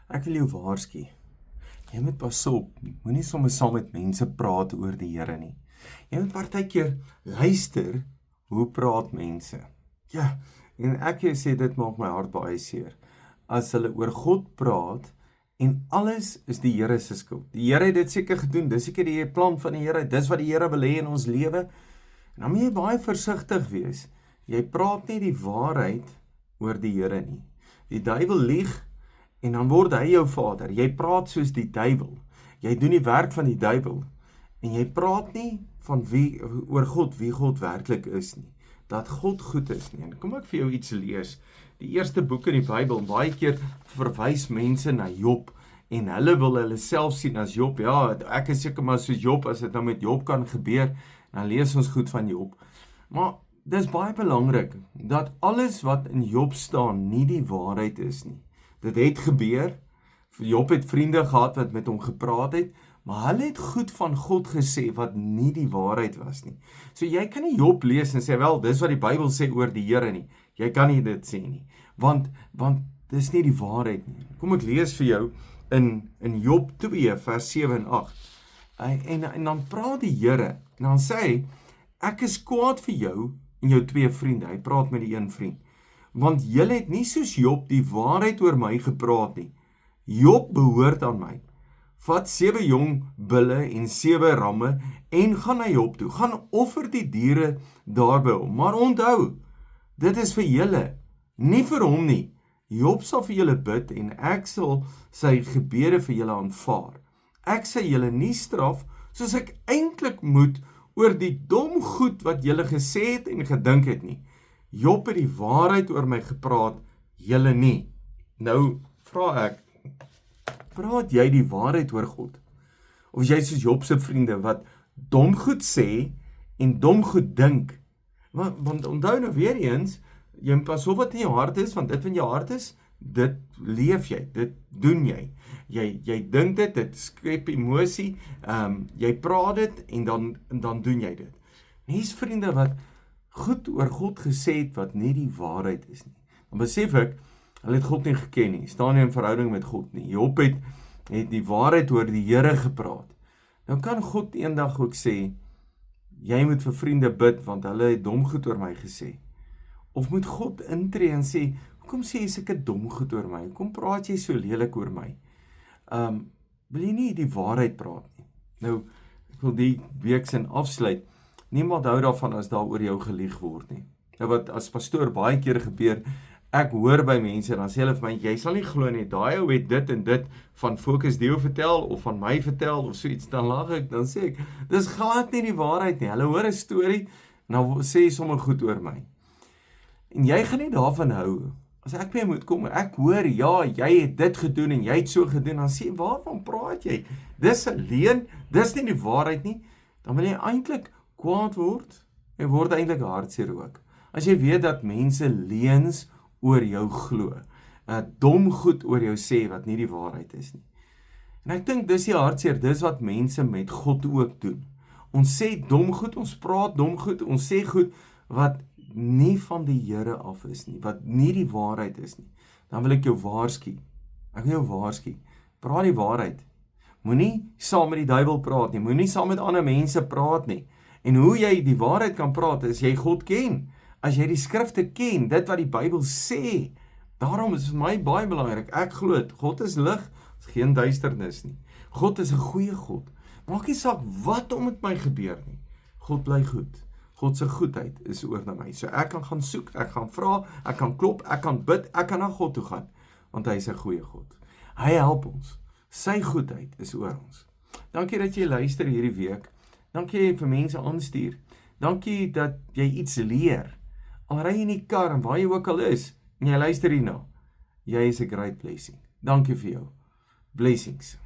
Ek wil jou waarsku. Jy moet pas op, moenie sommer saam met mense praat oor die Here nie. Jy moet partykeer luister, hoe praat mense? Ja, en ek sê dit maak my hart baie seer. As hulle oor God praat, en alles is die Here se skuld. Die Here het dit seker gedoen, dis seker die plan van die Here, dis wat die Here wil hê in ons lewe. En dan moet jy baie versigtig wees. Jy praat nie die waarheid oor die Here nie. Die duiwel lieg, en dan word hy jou vader. Jy praat soos die duiwel. Jy doen die werk van die duiwel. En jy praat nie van oor God, wie God werklik is nie. Dat God goed is nie. En kom ek vir jou iets lees. Die eerste boek in die Bybel, baie keer verwys mense na Job, en hulle wil hulle self sien as Job. Ja, ek is seker maar soos Job, as dit nou met Job kan gebeur, dan lees ons goed van Job. Maar dis baie belangrik, dat alles wat in Job staan, nie die waarheid is nie. Dit het gebeur, Job het vriende gehad wat met hom gepraat het, maar hulle het goed van God gesê wat nie die waarheid was nie. So jy kan nie Job lees en sê, wel, dis wat die Bybel sê oor die Here nie. Jy kan nie dit sê nie, want dis nie die waarheid nie. Kom ek lees vir jou in Job 2 vers 7 en 8. En dan praat die Here, en dan sê hy, ek is kwaad vir jou en jou twee vriende. Hy praat met die een vriend. Want julle het nie soos Job die waarheid oor my gepraat nie. Job behoort aan my. Vat 7 jong bulle en 7 ramme en gaan na Job toe. Gaan offer die diere daarby hom. Maar onthou, dit is vir julle, nie vir hom nie. Job sal vir julle bid en ek sal sy gebede vir julle aanvaar. Ek sal julle nie straf soos ek eintlik moet oor die dom goed wat julle gesê het en gedink het nie. Job het die waarheid oor my gepraat, julle nie. Nou vra ek, praat jy die waarheid oor God? Of jy soos Job se vriende wat dom goed sê en dom goed dink? Want onthou nou weer eens, jy moet pas op wat in jou hart is, want dit wat in jou hart is, dit leef jy, dit doen jy. Jy dink dit, dit skep emosie, jy praat dit en dan doen jy dit. En hier's vriende wat goed oor God gesê het wat nie die waarheid is nie. Dan besef ek, hulle het God nie geken nie, staan nie in verhouding met God nie. Job het die waarheid oor die Here gepraat. Nou kan God eendag ook sê, jy moet vir vriende bid, want hulle het dom goed oor my gesê. Of moet God intree en sê, hoekom sê jy sulke dom goed oor my? Hoekom praat jy so lelik oor my? Wil jy nie die waarheid praat nie? Nou, ek wil die week sin afsluit. Niemand hou daarvan as daar oor jou gelieg word nie. Nou wat as pastoor baie keer gebeur, ek hoor by mense, en dan sê hulle vir my, jy sal nie glo nie, daai ou het dit en dit van Focus Deo vertel, of van my vertel, of so iets, dan lag ek, dan sê ek, dis glad nie die waarheid nie, hulle hoor 'n storie, en dan sê jy sommer goed oor my. En jy gaan nie daarvan hou, as ek by jou moet kom, ek hoor, ja, jy het dit gedoen, en jy het so gedoen, dan sê, waarvan praat jy? Dis 'n leuen, dis nie die waarheid nie, dan wil jy eintlik kwaad word, en word eintlik hartseer ook. As jy weet dat mense leuns oor jou glo, dom goed oor jou sê wat nie die waarheid is nie. En ek dink dis die hartseer, dis wat mense met God ook doen. Ons sê dom goed, ons praat dom goed, ons sê goed wat nie van die Here af is nie, wat nie die waarheid is nie. Dan wil ek jou waarsku. Ek wil jou waarsku. Praat die waarheid. Moenie saam met die duiwel praat nie, moenie saam met ander mense praat nie. En hoe jy die waarheid kan praat, is jy God ken. As jy die skrifte ken, dit wat die Bybel sê, daarom is vir my baie belangrik, ek glo, God is lig, is geen duisternis nie. God is 'n goeie God. Maak nie saak wat met my gebeur nie. God bly goed. God se goedheid is oor na my. So ek kan gaan soek, ek gaan vra, ek kan klop, ek kan bid, ek kan na God toe gaan, want hy is 'n goeie God. Hy help ons. Sy goedheid is oor ons. Dankie dat jy luister hierdie week. Dankie vir mense aanstuur. Dankie dat jy iets leer. Al ry jy in die kar en waar jy ook al is, en jy luister hierna, jy is 'n great blessing. Dankie vir jou. Blessings.